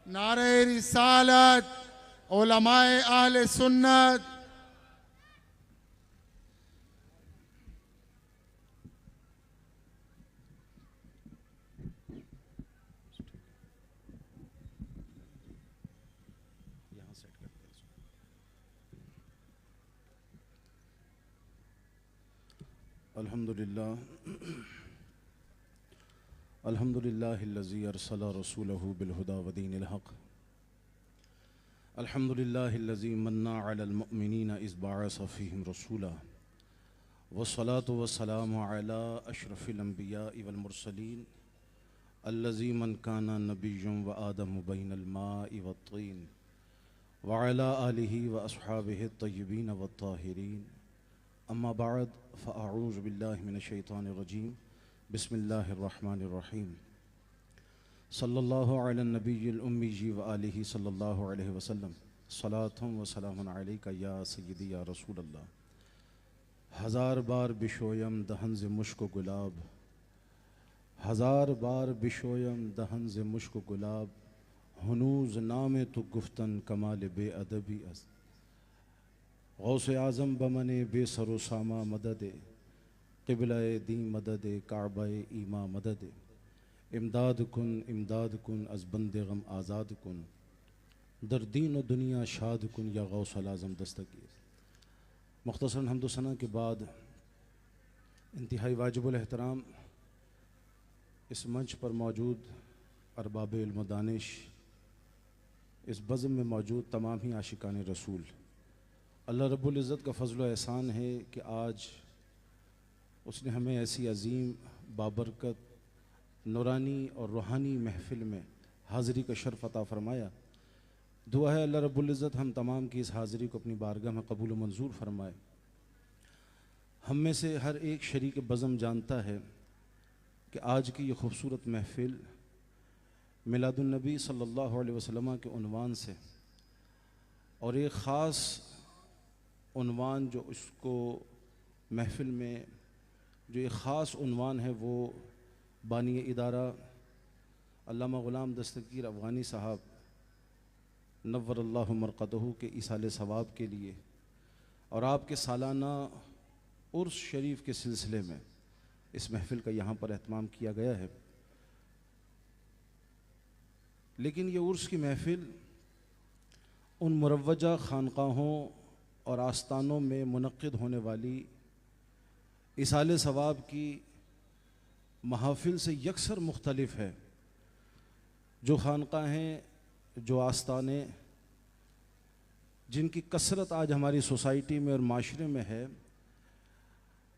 नारे रिसालत, उलमाए अहले सुन्नत, अल्हम्दुलिल्लाह अल्हम्दुलिल्लाहिल्लज़ी अरसला रसूलहु बिलहुदा व दीनिल हक़। अल्हम्दुलिल्लाहिल्लज़ी मन्ना अलल मुअमिनीना इज़ बअस फ़ीहिम रसूला वस्सलातु वस्सलामु अला अशरफिल अंबियाइ वल मुरसलीन अल्लज़ी मन काना नबिय्युम व आदमु बैनल माइ वत्तीन व अला आलिहि व अस्हाबिहि अत्तय्यिबीन वत्ताहिरीन। अम्मा बाद फ़अऊज़ु बिल्लाहि मिनश्शैतानिर रजीम। बिस्मिल्लाहिर रहमानिर रहीम। सल्लल्लाहु अला नबिय्यिल उम्मी व आलिहि सल्लल्लाहु अलैहि वसल्लम। सलातुम व सलामुन अलैका या सय्यदी या रसूल अल्लाह। हजार बार बिशोयम दहन ज़े मुश्क गुलाब, हजार बार बिशोयम दहन ज़े मुश्क गुलाब, हुनूज़ नामे तो गुफ्तन कमाल बेअदबी अस। गौसे आज़म बमने बेसरो सामा मददे, क़िबलाए दी मददे काबाए ईमा मददे। इमदाद कुन अज़ बंदे गम आज़ाद कुन, दर दीन व दुनिया शाद कुन या गौसल आज़म दस्तगीर। मुख्तसरन हम्दो सना के बाद इंतहाई वाजिबुल एहतराम इस मंच पर मौजूद अरबाब इल्म व दानिश, इस बज़म में मौजूद तमाम ही आशिकान रसूल, अल्लाह रब्बुल इज़्ज़त का फ़ज़ल व एहसान है कि आज उसने हमें ऐसी अज़ीम बाबरकत नूरानी और रूहानी महफ़िल में हाज़िरी का शर्फ़ अता फ़रमाया। दुआ है अल्लाह रब्बुल इज़्ज़त हम तमाम की इस हाज़िरी को अपनी बारगाह में कबूल व मंजूर फ़रमाए। हम में से हर एक शरीक बज़म जानता है कि आज की ये ख़ूबसूरत महफ़िल मिलादुन नबी सल्लल्लाहु अलैहि वसल्लम के उन्वान से, और एक ख़ास उन्वान जो उसको महफ़िल में जो एक ख़ास उन्वान है वो बानी इदारा अल्लामा ग़ुलाम दस्तगीर अफ़ग़ानी साहब नव्वरल्लाहु मरक़दहू के इसाले सवाब के लिए और आपके सालाना उर्स शरीफ के सिलसिले में इस महफ़िल का यहाँ पर एहतमाम किया गया है। लेकिन ये उर्स की महफ़िल उन मुरव्वजा ख़ानक़ाहों और आस्थानों में मुनक़्क़िद होने वाली इसाले सवाब की महफ़िल से यकसर मुख्तलिफ है। जो ख़ानक़ाहें, जो आस्थाने जिनकी कसरत आज हमारी सोसाइटी में और माशरे में है,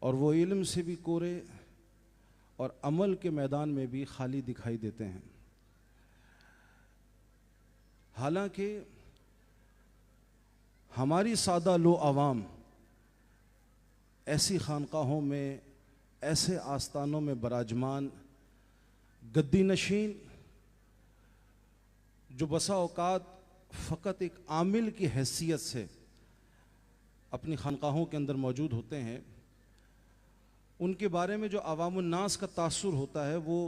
और वो इल्म से भी कोरे और अमल के मैदान में भी खाली दिखाई देते हैं। हालांकि हमारी सादा लो आवाम ऐसी खानकाहों में, ऐसे आस्थानों में बराजमान गद्दी नशीन जो बसा औकात फ़कत एक आमिल की हैसियत से अपनी खानकाहों के अंदर मौजूद होते हैं, उनके बारे में जो अवामुन्नास का तासुर होता है वो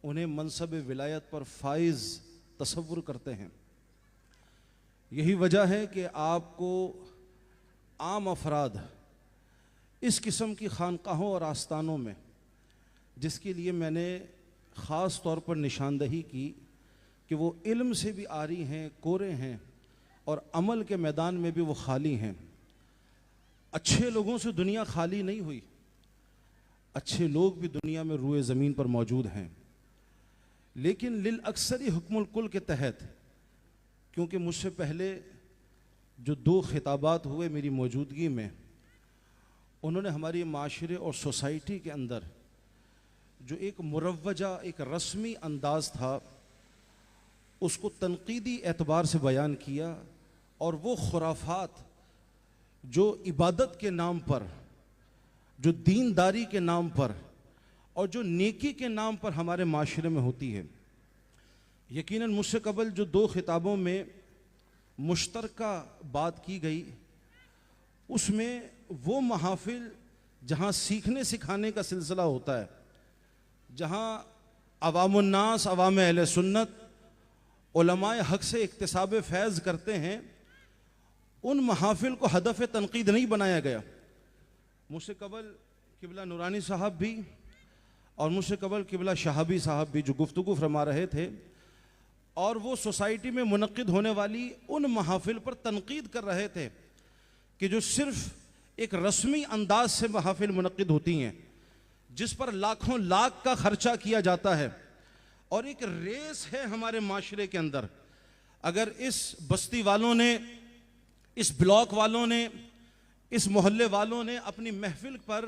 उन्हें मनसब विलायत पर फाइज तसव्वुर करते हैं। यही वजह है कि आपको आम अफराद इस किस्म की खानकाहों और आस्थानों में, जिसके लिए मैंने ख़ास तौर पर निशानदही की कि वो इल्म से भी आरी हैं, कोरे हैं और अमल के मैदान में भी वो खाली हैं। अच्छे लोगों से दुनिया खाली नहीं हुई, अच्छे लोग भी दुनिया में रूए ज़मीन पर मौजूद हैं। लेकिन लिल अक्सरी हुक्मुल कुल के तहत, क्योंकि मुझसे पहले जो दो खिताबात हुए मेरी मौजूदगी में, उन्होंने हमारी माशरे और सोसाइटी के अंदर जो एक मुरव्वजा, एक रस्मी अंदाज़ था, उसको तनकीदी एतबार से बयान किया। और वो खुराफात जो इबादत के नाम पर, जो दीनदारी के नाम पर और जो नेकी के नाम पर हमारे माशरे में होती है, यकीनन मुझसे कबल जो दो खिताबों में मुश्तरका बात की गई, उसमें वो महाफिल जहाँ सीखने सिखाने का सिलसिला होता है, जहाँ अवामुन्नास, अवाम अहले सुन्नत उलमाए हक से इक्तिसाब फैज़ करते हैं, उन महाफिल को हदफ तनकीद नहीं बनाया गया। मुझसे कबल किबला नूरानी साहब भी और मुझसे कबल किबला शहाबी साहब भी जो गुफ्तगू फरमा रहे थे, और वो सोसाइटी में मुनक्किद होने वाली उन महाफिल पर तनकीद कर रहे थे कि जो सिर्फ एक रस्मी अंदाज से महाफिल मुनक्किद होती हैं, जिस पर लाखों लाख का खर्चा किया जाता है, और एक रेस है हमारे माशरे के अंदर। अगर इस बस्ती वालों ने, इस ब्लॉक वालों ने, इस मोहल्ले वालों ने अपनी महफिल पर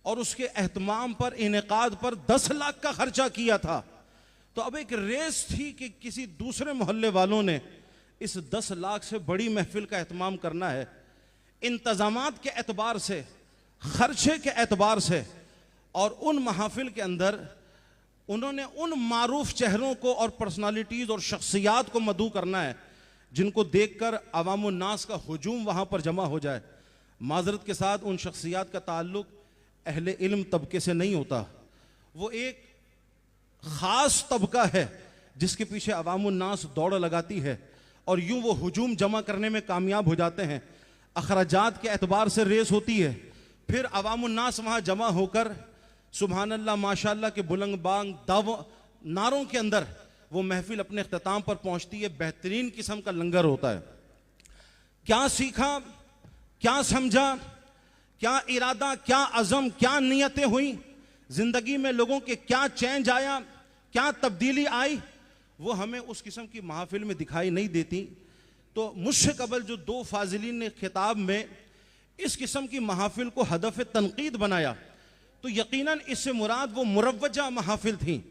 और उसके एहतमाम पर, इनेकाद पर 10 लाख का खर्चा किया था, तो अब एक रेस थी कि किसी दूसरे मोहल्ले वालों ने इस 10 लाख से बड़ी महफिल का एहतमाम करना है। इंतजामात के एतबार से, खर्चे के एतबार से, और उन महाफिल के अंदर उन्होंने उन मारूफ चेहरों को और पर्सनालिटीज़ और शख्सियात को मदऊ करना है जिनको देखकर अवामुन्नास का हुजूम वहाँ पर जमा हो जाए। माजरत के साथ उन शख्सियात का ताल्लुक अहले इल्म तबके से नहीं होता, वो एक ख़ास तबका है जिसके पीछे अवामुन्नास दौड़ लगाती है, और यूँ वो हुजूम जमा करने में कामयाब हो जाते हैं। अखराजात के एतबार से रेस होती है, फिर अवामुन्नास वहाँ जमा होकर सुबहान अल्लाह माशाअल्लाह के बुलंद बांग दाव नारों के अंदर वो महफिल अपने अख्ताम पर पहुँचती है। बेहतरीन किस्म का लंगर होता है। क्या सीखा, क्या समझा, क्या इरादा, क्या अज़म, क्या नियतें हुई, ज़िंदगी में लोगों के क्या चेंज आया, क्या तब्दीली आई, वो हमें उस किस्म की महफिल में दिखाई नहीं देती। तो मुझसे कबल जो 2 फाजिलीन ने खिताब में इस किस्म की महफिल को हदफ तनकीद बनाया, तो यकीनन इससे मुराद वो मुरव्वजा महफिल थी।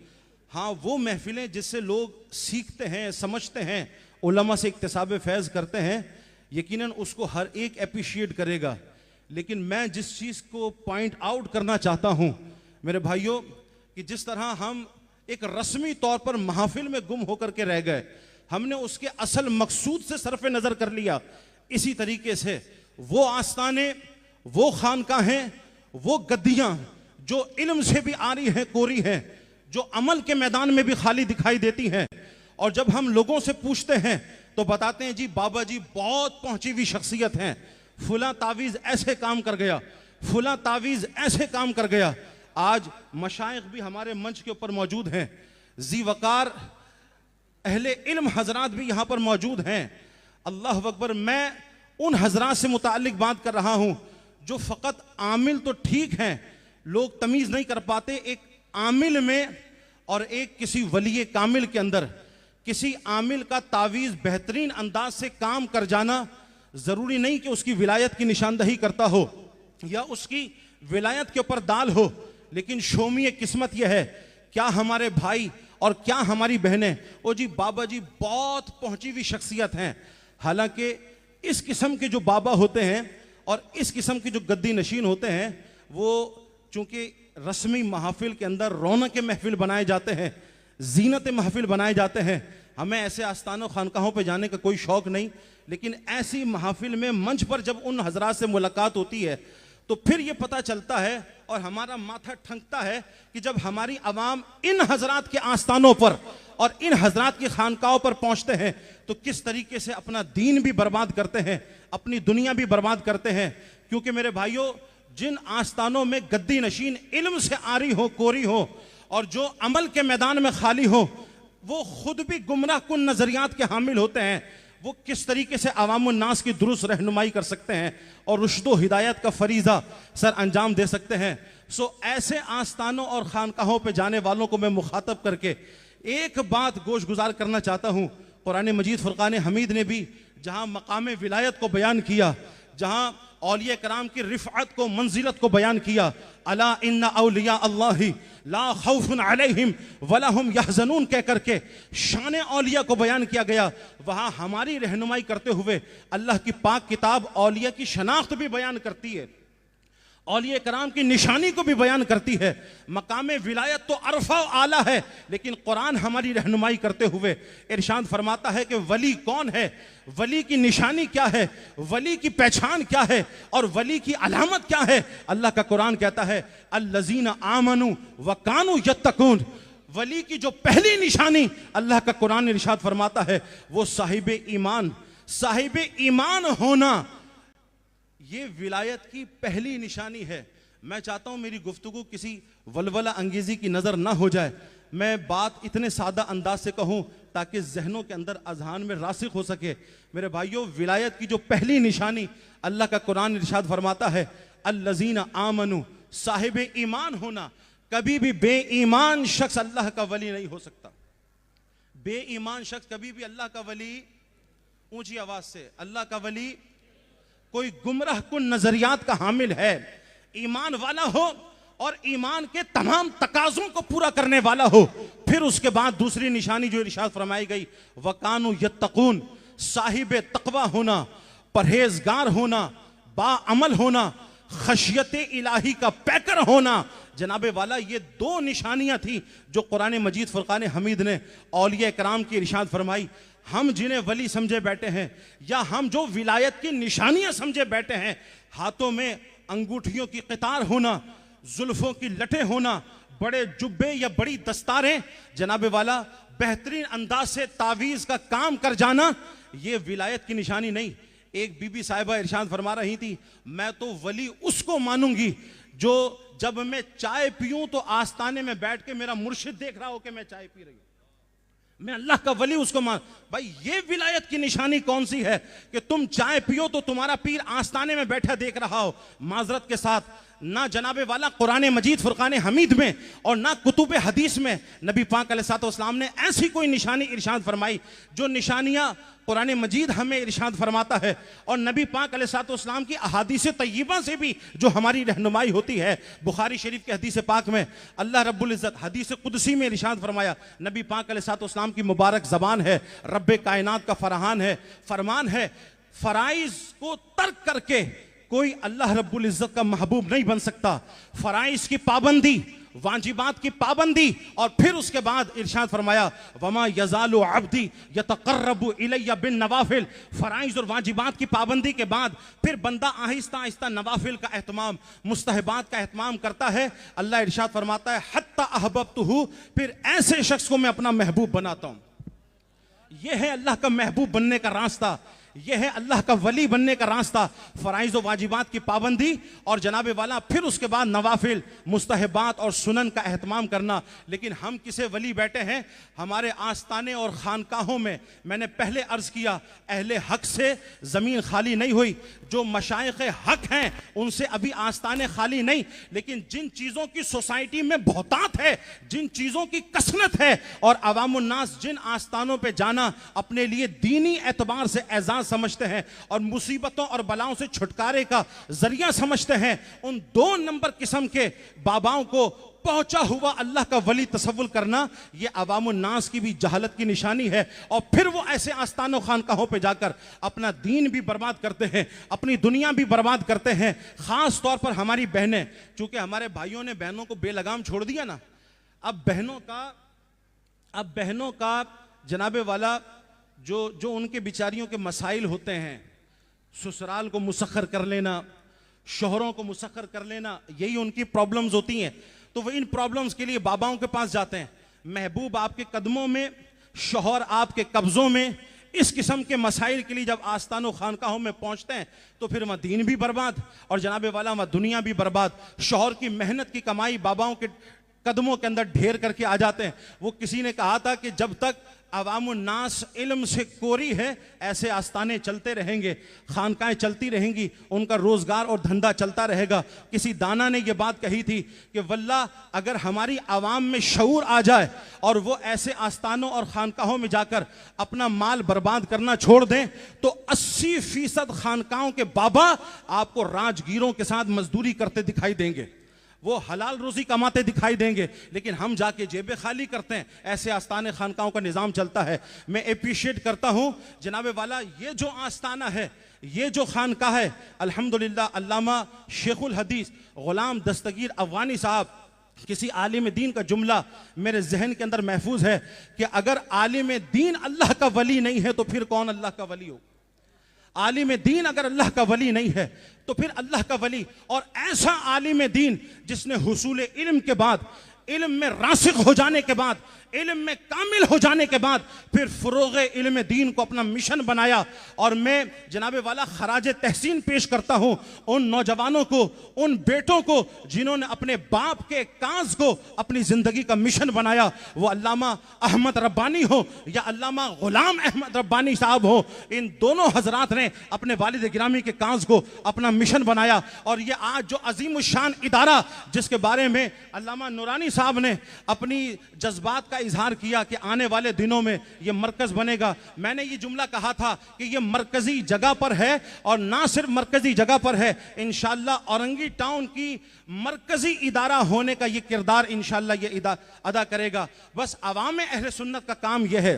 हाँ, वो महफिलें जिससे लोग सीखते हैं, समझते हैं, उलमा से इक्तिसाब फैज़ करते हैं, यकीनन उसको हर एक एप्रिशिएट करेगा। लेकिन मैं जिस चीज़ को पॉइंट आउट करना चाहता हूँ मेरे भाइयों, कि जिस तरह हम एक रस्मी तौर पर महफिल में गुम होकर के रह गए, हमने उसके असल मकसूद से सरफ नज़र कर लिया, इसी तरीके से वो आस्ताने, वो खानकाहें, वो गद्दियाँ जो इल्म से भी आरी हैं, कोरी हैं, जो अमल के मैदान में भी खाली दिखाई देती हैं, और जब हम लोगों से पूछते हैं तो बताते हैं जी बाबा जी बहुत पहुंची हुई शख्सियत हैं, फुला तावीज़ ऐसे काम कर गया, फुला तावीज़ ऐसे काम कर गया। आज मशाइख भी हमारे मंच के ऊपर मौजूद हैं, जी वकार अहले इल्म हजरात भी यहाँ पर मौजूद हैं। अल्लाह अकबर। मैं उन हजरात से मुताल्लिक बात कर रहा हूँ जो फ़कत आमिल तो ठीक हैं, लोग तमीज़ नहीं कर पाते एक आमिल में और एक किसी वली कामिल के अंदर। किसी आमिल का तावीज़ बेहतरीन अंदाज से काम कर जाना ज़रूरी नहीं कि उसकी विलायत की निशानदही करता हो या उसकी विलायत के ऊपर दाल हो, लेकिन शोमी किस्मत यह है, क्या हमारे भाई और क्या हमारी बहनें, ओ जी बाबा जी बहुत पहुंची हुई शख्सियत हैं। हालांकि इस किस्म के जो बाबा होते हैं और इस किस्म के जो गद्दी नशीन होते हैं, वो चूंकि रस्मी महफिल के अंदर रौनक महफिल बनाए जाते हैं, जीनत महफिल बनाए जाते हैं, हमें ऐसे आस्थानों खानकाहों पे जाने का कोई शौक़ नहीं। लेकिन ऐसी महफिल में मंच पर जब उन हजरात से मुलाकात होती है तो फिर ये पता चलता है और हमारा माथा ठनकता है कि जब हमारी आवाम इन हजरात के आस्थानों पर और इन हजरात की खानकाहों पर पहुंचते हैं तो किस तरीके से अपना दीन भी बर्बाद करते हैं, अपनी दुनिया भी बर्बाद करते हैं। क्योंकि मेरे भाइयों, जिन आस्थानों में गद्दी नशीन इल्म से आरी हो, कोरी हो और जो अमल के मैदान में खाली हो, वो खुद भी गुमराह कुन नजरियात के हामिल होते हैं। वो किस तरीके से अवामुन्नास की दुरुस्त रहनुमाई कर सकते हैं और रुश्द व हिदायत का फरीज़ा सर अंजाम दे सकते हैं। सो ऐसे आस्थानों और खानकाहों पे जाने वालों को मैं मुखातब करके एक बात गोश गुजार करना चाहता हूँ। कुरान मजीद फुरकान हमीद ने भी जहाँ मकाम विलायत को बयान किया, जहाँ औलिया कराम की रिफ़अत को, मंजिलत को बयान किया, अला इन्ना औलिया अल्लाही ला खौफुन अलैहिम वला हुम यहज़नून कह करके शान औलिया को बयान किया गया। वहाँ हमारी रहनुमाई करते हुए अल्लाह की पाक किताब औलिया की शनाख्त भी बयान करती है, औलिया कराम की निशानी को भी बयान करती है। मकाम विलायत तो अरफा आला है, लेकिन कुरान हमारी रहनुमाई करते हुए इरशाद फरमाता है कि वली कौन है, वली की निशानी क्या है, वली की पहचान क्या है और वली की अलामत क्या है। अल्लाह का कुरान कहता है अल्लज़ीना आमनू व कानू यत्तकून, वली की जो पहली निशानी अल्लाह का कुरान इरशाद फरमाता है वो साहिब ईमान होना, ये विलायत की पहली निशानी है। मैं चाहता हूं मेरी गुफ्तगू किसी वलवला अंगेजी की नजर ना हो जाए, मैं बात इतने सादा अंदाज से कहूं ताकि जहनों के अंदर अजहान में रासिख हो सके। मेरे भाइयों, विलायत की जो पहली निशानी अल्लाह का कुरान इरशाद फरमाता है अल्लज़ीना आमनू, साहिब ईमान होना। कभी भी बेईमान शख्स अल्लाह का वली नहीं हो सकता। बेईमान शख्स कभी भी अल्लाह का वली, ऊंची आवाज से, अल्लाह का वली कोई गुमराह कुन नजरियात का हामिल है, ईमान वाला हो और ईमान के तमाम तकाजों को पूरा करने वाला हो। फिर उसके बाद दूसरी निशानी जो इरशाद फरमाई गई वकानु यत्तकून, साहिब तकवा होना, परहेजगार होना, बाअमल होना, खशियत इलाही का पैकर होना। जनाबे वाला ये दो निशानियां थी जो कुरान मजीद फुरकान हमीद ने औलिया कराम की इरशाद फरमाई। हम जिन्हें वली समझे बैठे हैं या हम जो विलायत की निशानियां समझे बैठे हैं, हाथों में अंगूठियों की कतार होना, जुल्फों की लटे होना, बड़े जुब्बे या बड़ी दस्तारें, जनाबे वाला बेहतरीन अंदाज से तावीज का काम कर जाना, ये विलायत की निशानी नहीं। एक बीबी साहिबा इरशाद फरमा रही थी, मैं तो वली उसको मानूंगी जो जब मैं चाय पीऊं तो आस्ताने में बैठ के मेरा मुर्शिद देख रहा हो कि मैं चाय पी रही हूं, मैं अल्लाह का वली उसको मान। भाई ये विलायत की निशानी कौन सी है कि तुम चाय पियो तो तुम्हारा पीर आस्ताने में बैठा देख रहा हो। माजरत के साथ, ना जनाबे वाला कुरान मजीद फुरकान हमीद में और ना कुतुब हदीस में नबी पाक अलैहिस्सलाम ने ऐसी कोई निशानी इरशाद फरमाई जो निशानियां कुरान मजीद हमें इरशाद फरमाता है और नबी पाक अलैहिस्सलाम की अहादीस तय्यबा से भी जो हमारी रहनुमाई होती है। बुखारी शरीफ के हदीस पाक में अल्लाह रब्बुल इज़्ज़त हदीस कुदसी में इरशाद फरमाया, नबी पाक अलैहिस्सलाम की मुबारक ज़बान है, रब्बे कायनात का फरमान है, फ़राइज़ को तर्क करके कोई अल्लाह रब्बुल इज़्ज़त का महबूब नहीं बन सकता। फ़राइज़ की पाबंदी, वाजिबात की पाबंदी, और फिर उसके बाद इरशाद फरमाया वमा यज़ालु अब्दी यतक़र्रबु इलैया बिन नवाफिल। फ़राइज़ और वाजिबात की पाबंदी के बाद फिर बंदा आहिस्ता आहिस्ता नवाफिल का एहतमाम, मुस्तहबात का एहतमाम करता है। अल्लाह इरशाद फरमाता है हत्ता अहबब्तुहु, फिर ऐसे शख्स को मैं अपना महबूब बनाता हूँ। यह है अल्लाह का महबूब बनने का रास्ता, यह है अल्लाह का वली बनने का रास्ता। फ़राइज़ व वाजिबात की पाबंदी और जनाबे वाला फिर उसके बाद नवाफिल, मुस्तहबात और सुनन का एहतमाम करना। लेकिन हम किसे वली बैठे हैं? हमारे आस्ताने और खानकाहों में, मैंने पहले अर्ज़ किया, अहले हक से ज़मीन खाली नहीं हुई। जो मशाइख़ हक हैं उनसे अभी आस्ताने खाली नहीं, लेकिन जिन चीज़ों की सोसाइटी में बहुतात है, जिन चीज़ों की कसरत है और अवामुन्नास जिन आस्तानों पर जाना अपने लिए दीनी एतबार से एजाज़ समझते हैं और मुसीबतों और बलाओं से छुटकारे का जरिया समझते हैं, उन 2 नंबर किस्म के बाबाओं को पहुंचा हुआ अल्लाह का वली तसव्वुर करना, यह अवामुन्नास की भी जहालत की निशानी है। और फिर वो ऐसे आस्तानों खानकाहों पे जाकर अपना दीन भी बर्बाद करते हैं, अपनी दुनिया भी बर्बाद करते हैं। खास तौर पर हमारी बहनें, चूंकि हमारे भाइयों ने बहनों को बेलगाम छोड़ दिया ना, अब बहनों का जनाबे वाला जो उनके बिचारियों के मसाइल होते हैं, ससुराल को मुसख्खर कर लेना, शोहरों को मुसख्खर कर लेना, यही उनकी प्रॉब्लम्स होती हैं। तो वो इन प्रॉब्लम्स के लिए बाबाओं के पास जाते हैं। महबूब आपके कदमों में, शोहर आपके कब्जों में, इस किस्म के मसाइल के लिए जब आस्तानों खानकाहों में पहुंचते हैं तो फिर वहाँ दीन भी बर्बाद और जनाबे वाला वहाँ दुनिया भी बर्बाद। शोहर की मेहनत की कमाई बाबाओं के कदमों के अंदर ढेर करके आ जाते हैं। वो किसी ने कहा था कि जब तक अवामुन्नास इल्म से कोरी है, ऐसे आस्ताने चलते रहेंगे, खानकाएं चलती रहेंगी, उनका रोजगार और धंधा चलता रहेगा। किसी दाना ने यह बात कही थी कि वल्लाह अगर हमारी आवाम में शऊर आ जाए और वो ऐसे आस्तानों और खानकाहों में जाकर अपना माल बर्बाद करना छोड़ दें तो 80% खानकाहों के बाबा आपको राजगीरों के साथ मजदूरी करते दिखाई देंगे, वो हलाल रोजी कमाते दिखाई देंगे, लेकिन हम जाके जेबें खाली करते हैं। ऐसे आस्ताने खानकाहों का निज़ाम चलता है। मैं अप्रिशिएट करता हूँ जनाबे वाला, ये जो आस्ताना है, ये जो खानकाह है, अल्हम्दुलिल्लाह अल्लामा शेखुल हदीस गुलाम दस्तगीर अफगानी साहब, किसी आलिम दीन का जुमला मेरे जहन के अंदर महफूज है कि अगर आलिम दीन अल्लाह का वली नहीं है तो फिर कौन अल्लाह का वली हो? आलिम दीन अगर अल्लाह का वली नहीं है तो फिर अल्लाह का वली, और ऐसा आलिम दीन जिसने हुसूल इल्म के बाद इल्म में रासिख हो जाने के बाद, इल्म में कामिल हो जाने के बाद फिर फ़ुरूग़ इल्म दीन को अपना मिशन बनाया। और मैं जनाब वाला खराज तहसीन पेश करता हूँ उन नौजवानों को, उन बेटों को जिन्होंने अपने बाप के काज को अपनी ज़िंदगी का मिशन बनाया। वो अल्लामा अहमद रब्बानी हो या अल्लामा गुलाम अहमद रब्बानी साहब हो, इन दोनों हजरात ने अपने वालिद गिरामी के काज को अपना मिशन बनाया। और ये आज जो अजीम शान इदारा जिसके बारे में अल्लामा नूरानी साहब ने अपनी जज्बात का इजहार किया कि आने वाले दिनों में ये मरकज बनेगा, मैंने ये जुमला कहा था कि ये मरकजी जगह पर है और ना सिर्फ मरकजी जगह पर है, इंशाअल्लाह औरंगी टाउन की मरकजी इदारा होने का ये किरदार इंशाअल्लाह ये अदा करेगा। बस अवाम अहले सुन्नत का काम यह है,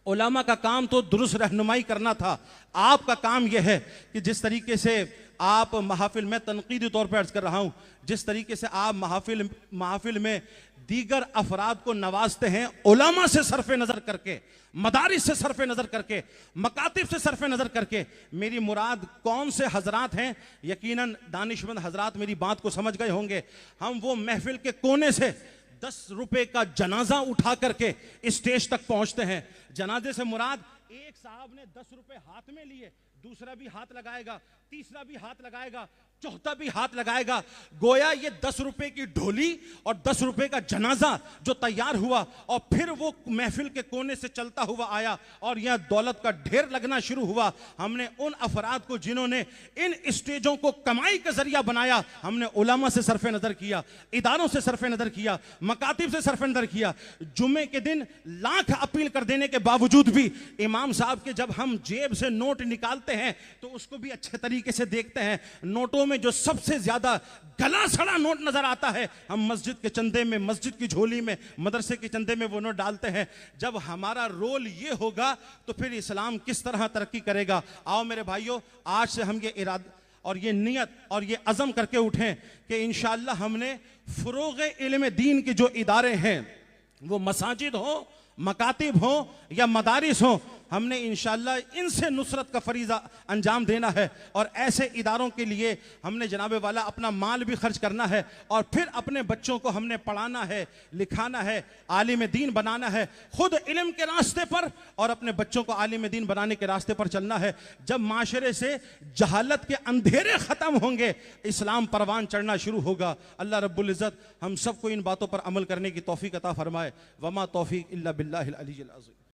उलामा का काम तो दुरुस्त रहनुमाई करना था, आपका काम यह है कि जिस तरीके से आप महफिल में, तनकीदी तौर पर अर्ज कर रहा हूँ, जिस तरीके से आप महफिल में दीगर अफराद को नवाजते हैं, उलामा से सरफ नज़र करके, मदारिस से सरफ नज़र करके, मकातिब से सरफ नज़र करके, मेरी मुराद कौन से हजरात हैं, यकीनन दानिशमंद हजरात मेरी बात को समझ गए होंगे। हम वो महफिल के कोने से 10 रुपए का जनाजा उठा करके स्टेज तक पहुंचते हैं। जनाजे से मुराद, एक साहब ने 10 रुपए हाथ में लिए, दूसरा भी हाथ लगाएगा, तीसरा भी हाथ लगाएगा, चौथा भी हाथ लगाएगा। गोया ये 10 रुपए की ढोली और 10 रुपए का जनाजा जो तैयार हुआ और फिर वो महफिल के कोने से चलता हुआ आया और यह दौलत का ढेर लगना शुरू हुआ। हमने उन अफराद को जिन्होंने इन स्टेजों को कमाई का जरिया बनाया, हमने उलमा से सरफ नज़र किया, इदारों से सरफ नज़र किया, मकातिब से सरफ नज़र किया। जुमे के दिन लाख अपील कर देने के बावजूद भी इमाम साहब के जब हम जेब से नोट निकालते हैं तो उसको भी अच्छे तरीके से देखते हैं। नोटों में जो सबसे ज्यादा गला सड़ा नोट नजर आता है, हम मस्जिद के चंदे में, मस्जिद की झोली में, मदरसे के चंदे में वो नोट डालते हैं। जब हमारा रोल ये होगा तो फिर इस्लाम किस तरह तरक्की करेगा। आओ मेरे भाइयों, आज से हम ये इरादा और ये नियत और ये अज़म करके उठें कि इंशाअल्लाह हमने फ़ुरूग़ इल्म दीन के जो इदारे हैं, वो मसाजिद हो, मकातिब हो या मदारिस हो, हमने इंशाअल्लाह इनसे नुसरत का फरीज़ा अंजाम देना है। और ऐसे इदारों के लिए हमने जनाबे वाला अपना माल भी खर्च करना है और फिर अपने बच्चों को हमने पढ़ाना है, लिखाना है, आलिम दीन बनाना है, खुद इल्म के रास्ते पर और अपने बच्चों को आलिम दीन बनाने के रास्ते पर चलना है। जब माशरे से जहालत के अंधेरे ख़त्म होंगे, इस्लाम परवान चढ़ना शुरू होगा। अल्लाह रब्बुल इज़्ज़त हम सबको इन बातों पर अमल करने की तौफीक अता फरमाए। वमा तौफीक इल्ला बिल्लाहिल अलीय्यिल अज़ीम।